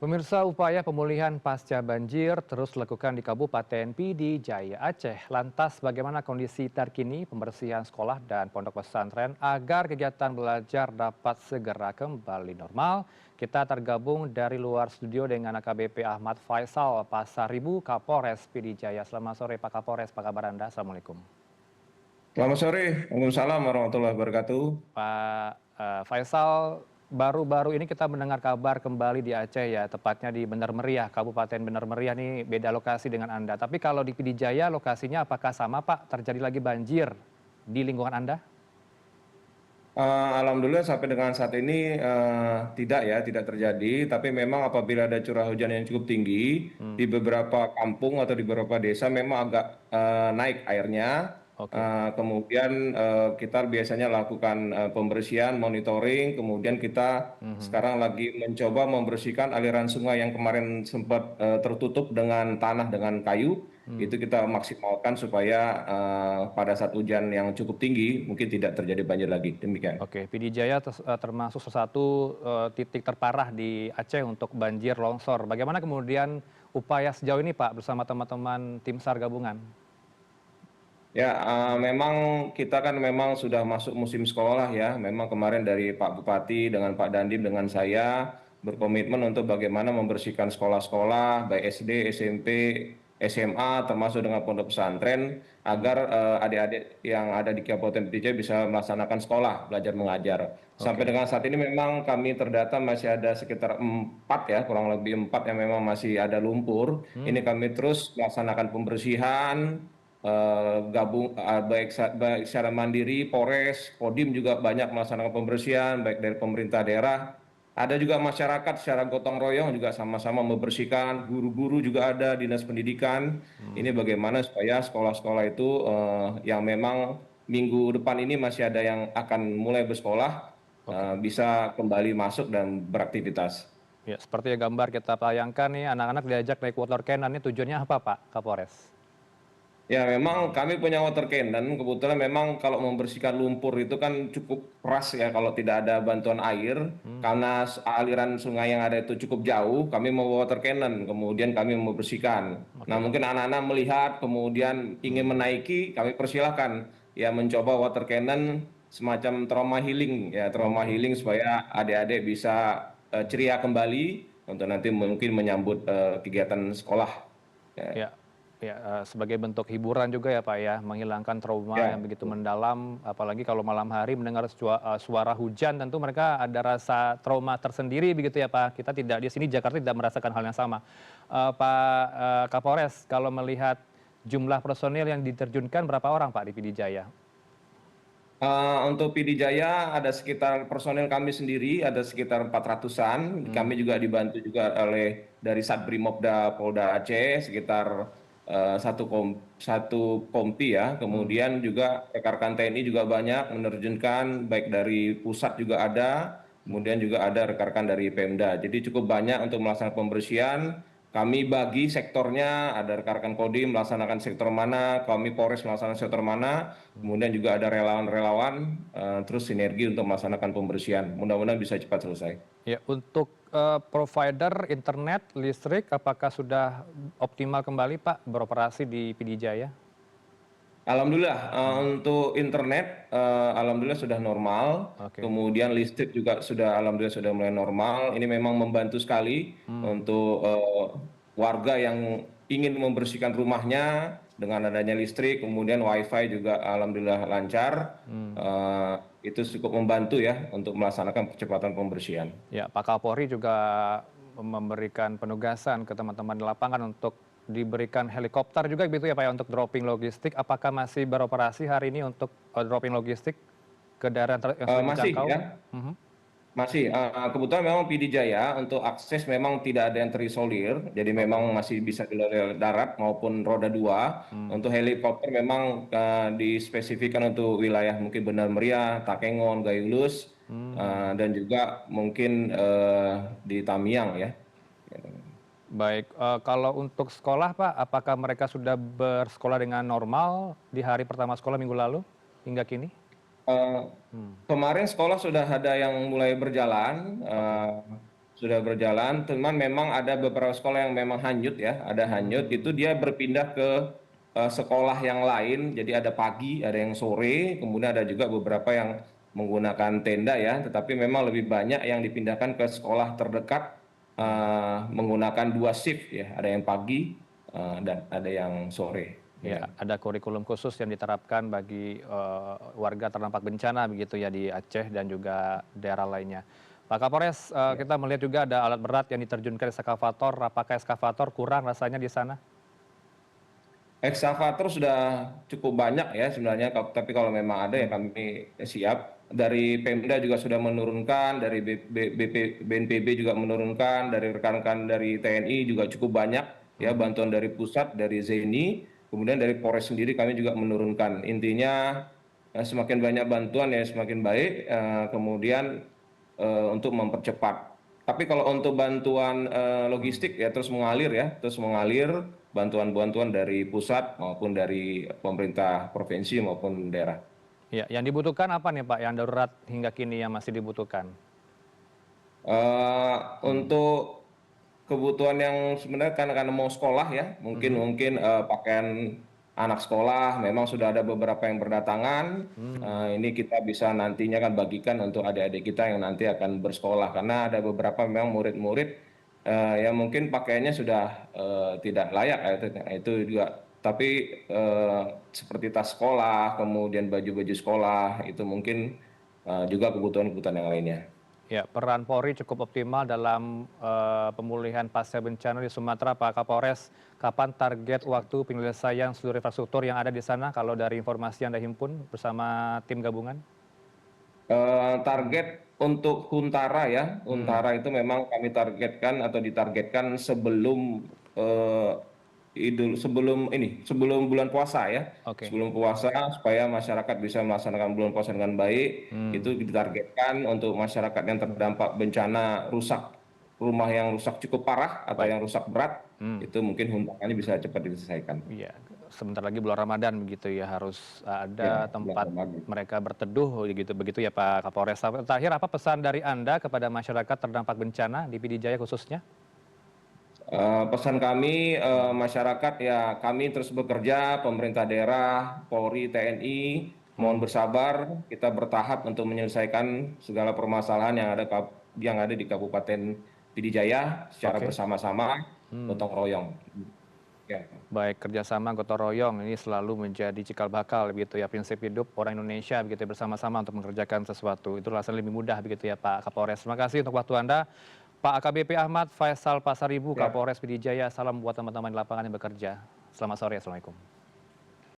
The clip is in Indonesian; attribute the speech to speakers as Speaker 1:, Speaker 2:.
Speaker 1: Pemirsa, upaya pemulihan pasca banjir terus dilakukan di Kabupaten PD Jaya Aceh. Lantas bagaimana kondisi terkini pembersihan sekolah dan pondok pesantren agar kegiatan belajar dapat segera kembali normal? Kita tergabung dari luar studio dengan AKBP Ahmad Faisal Pasaribu, Kapolres PD Jaya. Selamat sore Pak Kapolres, apa kabar Anda? Assalamualaikum.
Speaker 2: Selamat sore, Waalaikumsalam warahmatullahi wabarakatuh.
Speaker 1: Pak Faisal, baru-baru ini kita mendengar kabar kembali di Aceh ya, tepatnya di Benar Meriah, Kabupaten Benar Meriah nih beda lokasi dengan Anda. Tapi kalau di Pidijaya lokasinya apakah sama Pak? Terjadi lagi banjir di lingkungan Anda?
Speaker 2: Alhamdulillah sampai dengan saat ini tidak ya, tidak terjadi. Tapi memang apabila ada curah hujan yang cukup tinggi di beberapa kampung atau di beberapa desa memang agak naik airnya.
Speaker 1: Oke.
Speaker 2: Kemudian kita biasanya lakukan pembersihan, monitoring. Kemudian kita
Speaker 1: Mhm.
Speaker 2: sekarang lagi mencoba membersihkan aliran sungai yang kemarin sempat tertutup dengan tanah dengan kayu.
Speaker 1: Hmm.
Speaker 2: Itu kita maksimalkan supaya pada saat hujan yang cukup tinggi mungkin tidak terjadi banjir lagi. Demikian.
Speaker 1: Oke, Pidijaya termasuk salah satu titik terparah di Aceh untuk banjir longsor. Bagaimana kemudian upaya sejauh ini Pak bersama teman-teman tim SAR gabungan?
Speaker 2: Ya, memang kita kan memang sudah masuk musim sekolah ya. Memang kemarin dari Pak Bupati dengan Pak Dandim dengan saya berkomitmen untuk bagaimana membersihkan sekolah-sekolah, baik SD, SMP, SMA, termasuk dengan pondok pesantren, agar adik-adik yang ada di Kabupaten Pidijaya bisa melaksanakan sekolah, belajar mengajar. Sampai
Speaker 1: Oke.
Speaker 2: dengan saat ini memang kami terdata masih ada sekitar 4 ya, kurang lebih 4 yang memang masih ada lumpur. Ini
Speaker 1: Hmm.
Speaker 2: kami terus melaksanakan pembersihan gabung baik secara mandiri, Polres, Kodim juga banyak melaksanakan pembersihan baik dari pemerintah daerah. Ada juga masyarakat secara gotong royong juga sama-sama membersihkan, guru-guru juga ada, dinas pendidikan.
Speaker 1: Hmm.
Speaker 2: Ini bagaimana supaya sekolah-sekolah itu yang memang minggu depan ini masih ada yang akan mulai bersekolah
Speaker 1: Oke.
Speaker 2: bisa kembali masuk dan beraktivitas.
Speaker 1: Ya, seperti gambar kita tayangkan nih, anak-anak diajak naik water cannon, ini tujuannya apa Pak Kapolres?
Speaker 2: Ya, memang kami punya water cannon. Kebetulan memang kalau membersihkan lumpur itu kan cukup keras ya kalau tidak ada bantuan air.
Speaker 1: Hmm.
Speaker 2: Karena aliran sungai yang ada itu cukup jauh, kami mau water cannon, kemudian kami membersihkan. Nah,
Speaker 1: Oke.
Speaker 2: mungkin anak-anak melihat, kemudian ingin
Speaker 1: Hmm.
Speaker 2: menaiki, kami persilahkan ya mencoba water cannon semacam trauma healing ya, trauma
Speaker 1: Oke.
Speaker 2: healing supaya adik-adik bisa ceria kembali untuk nanti mungkin menyambut kegiatan sekolah. Ya,
Speaker 1: Ya, ya, sebagai bentuk hiburan juga ya Pak ya, menghilangkan trauma yang
Speaker 2: ya.
Speaker 1: begitu mendalam, apalagi kalau malam hari mendengar suara hujan, tentu mereka ada rasa trauma tersendiri begitu ya Pak. Kita tidak di sini Jakarta tidak merasakan hal yang sama. Pak Kapolres, kalau melihat jumlah personil yang diterjunkan berapa orang Pak di PD Jaya?
Speaker 2: Untuk PD Jaya ada sekitar personil kami sendiri ada sekitar 400-an. Kami
Speaker 1: Hmm.
Speaker 2: juga dibantu juga oleh dari Satbrimobda Polda Aceh sekitar satu kompi ya.
Speaker 1: Hmm.
Speaker 2: Kemudian juga rekan-rekan TNI juga banyak menerjunkan baik dari pusat juga ada,
Speaker 1: Hmm.
Speaker 2: kemudian juga ada rekan-rekan dari Pemda. Jadi cukup banyak untuk melaksanakan pembersihan. Kami bagi sektornya, ada rekan-rekan Kodim melaksanakan sektor mana, kami Polres melaksanakan sektor mana,
Speaker 1: Hmm.
Speaker 2: kemudian juga ada relawan-relawan, terus sinergi untuk melaksanakan pembersihan. Mudah-mudahan bisa cepat selesai.
Speaker 1: Ya, untuk provider internet, listrik, apakah sudah optimal kembali Pak beroperasi di PD Jaya?
Speaker 2: Alhamdulillah
Speaker 1: Hmm.
Speaker 2: untuk internet, alhamdulillah sudah normal.
Speaker 1: Oke.
Speaker 2: Kemudian listrik juga sudah alhamdulillah sudah mulai normal. Ini memang membantu sekali
Speaker 1: Hmm.
Speaker 2: untuk warga yang ingin membersihkan rumahnya dengan adanya listrik, kemudian WiFi juga alhamdulillah lancar.
Speaker 1: Hmm.
Speaker 2: Itu cukup membantu ya untuk melaksanakan percepatan pembersihan.
Speaker 1: Ya, Pak Kapolri juga memberikan penugasan ke teman-teman di lapangan untuk diberikan helikopter juga gitu ya Pak ya untuk dropping logistik. Apakah masih beroperasi hari ini untuk dropping logistik ke daerah yang sulit
Speaker 2: Masih
Speaker 1: dijangkau?
Speaker 2: ya.
Speaker 1: Mhm.
Speaker 2: Masih, kebetulan memang PD Jaya untuk akses memang tidak ada yang terisolir, jadi memang
Speaker 1: Oke.
Speaker 2: masih bisa jalur darat maupun roda dua.
Speaker 1: Hmm.
Speaker 2: Untuk helikopter memang dispesifikkan untuk wilayah mungkin Benar Meriah, Takengon, Gayulus,
Speaker 1: Hmm.
Speaker 2: dan juga mungkin di Tamiang ya.
Speaker 1: Baik, kalau untuk sekolah Pak, apakah mereka sudah bersekolah dengan normal di hari pertama sekolah minggu lalu hingga kini?
Speaker 2: Eh,
Speaker 1: Hmm.
Speaker 2: Kemarin sekolah sudah ada yang mulai berjalan,
Speaker 1: Oke.
Speaker 2: sudah berjalan, cuman memang ada beberapa sekolah yang memang hanyut ya, ada hanyut, itu dia berpindah ke sekolah yang lain, jadi ada pagi, ada yang sore, kemudian ada juga beberapa yang menggunakan tenda ya, tetapi memang lebih banyak yang dipindahkan ke sekolah terdekat menggunakan 2 shift ya, ada yang pagi dan ada yang sore.
Speaker 1: Ya,
Speaker 2: Ya.
Speaker 1: ada kurikulum khusus yang diterapkan bagi warga terdampak bencana begitu ya di Aceh dan juga daerah lainnya. Pak Kapolres,
Speaker 2: Ya.
Speaker 1: kita melihat juga ada alat berat yang diterjunkan eskavator. Apakah eskavator kurang rasanya di sana?
Speaker 2: Ekskavator sudah cukup banyak ya sebenarnya, tapi kalau memang ada ya
Speaker 1: Hmm.
Speaker 2: kami siap. Dari Pemda juga sudah menurunkan, dari BNPB juga menurunkan, dari rekan-rekan dari TNI juga cukup banyak ya
Speaker 1: Mhm.
Speaker 2: bantuan dari pusat, dari ZENI, kemudian dari Polres sendiri kami juga menurunkan. Intinya semakin banyak bantuan ya semakin baik, kemudian untuk mempercepat. Tapi kalau untuk bantuan
Speaker 1: Hmm.
Speaker 2: logistik ya terus mengalir ya, terus mengalir bantuan-bantuan dari pusat maupun dari pemerintah provinsi maupun daerah.
Speaker 1: Ya, yang dibutuhkan apa nih Pak, yang darurat hingga kini yang masih dibutuhkan? Hmm.
Speaker 2: Untuk kebutuhan yang sebenarnya karena mau sekolah ya, mungkin
Speaker 1: Mhm.
Speaker 2: mungkin pakaian anak sekolah memang sudah ada beberapa yang berdatangan.
Speaker 1: Hmm.
Speaker 2: Ini kita bisa nantinya kan bagikan untuk adik-adik kita yang nanti akan bersekolah karena ada beberapa memang murid-murid yang mungkin pakaiannya sudah tidak layak ya, itu juga. Tapi seperti tas sekolah, kemudian baju-baju sekolah itu mungkin juga kebutuhan-kebutuhan yang lainnya.
Speaker 1: Ya, peran Polri cukup optimal dalam pemulihan pasca bencana di Sumatera, Pak Kapolres. Kapan target waktu penyelesaian seluruh infrastruktur yang ada di sana kalau dari informasi yang Anda himpun bersama tim gabungan?
Speaker 2: Target untuk Huntara ya,
Speaker 1: Hmm.
Speaker 2: Huntara itu memang kami targetkan atau ditargetkan sebelum eh, sebelum bulan puasa ya,
Speaker 1: Oke.
Speaker 2: sebelum puasa supaya masyarakat bisa melaksanakan bulan puasa dengan baik.
Speaker 1: Hmm.
Speaker 2: Itu ditargetkan untuk masyarakat yang terdampak bencana rusak rumah yang rusak cukup parah atau
Speaker 1: Baik.
Speaker 2: yang rusak berat,
Speaker 1: Hmm.
Speaker 2: itu mungkin Huntaranya bisa cepat diselesaikan.
Speaker 1: Iya, sebentar lagi bulan Ramadan begitu ya, harus ada
Speaker 2: Ya, bulan
Speaker 1: tempat
Speaker 2: Ramadan.
Speaker 1: mereka berteduh begitu begitu ya Pak Kapolres. Terakhir apa pesan dari Anda kepada masyarakat terdampak bencana di Pidijaya khususnya?
Speaker 2: Pesan kami
Speaker 1: Hmm.
Speaker 2: masyarakat ya kami terus bekerja, pemerintah daerah, Polri, TNI, mohon
Speaker 1: Hmm.
Speaker 2: bersabar, kita bertahap untuk menyelesaikan segala permasalahan yang ada di Kabupaten Pidijaya secara
Speaker 1: Oke.
Speaker 2: bersama-sama,
Speaker 1: Hmm.
Speaker 2: gotong royong. Ya,
Speaker 1: Baik, kerjasama gotong royong ini selalu menjadi cikal bakal begitu ya, prinsip hidup orang Indonesia begitu ya, bersama-sama untuk mengerjakan sesuatu. Itu rasanya lebih mudah begitu ya Pak Kapolres. Terima kasih untuk waktu Anda. Pak AKBP Ahmad Faisal Pasaribu,
Speaker 2: siap.
Speaker 1: Kapolres Pidijaya. Salam buat teman-teman di lapangan yang bekerja. Selamat sore, Assalamualaikum.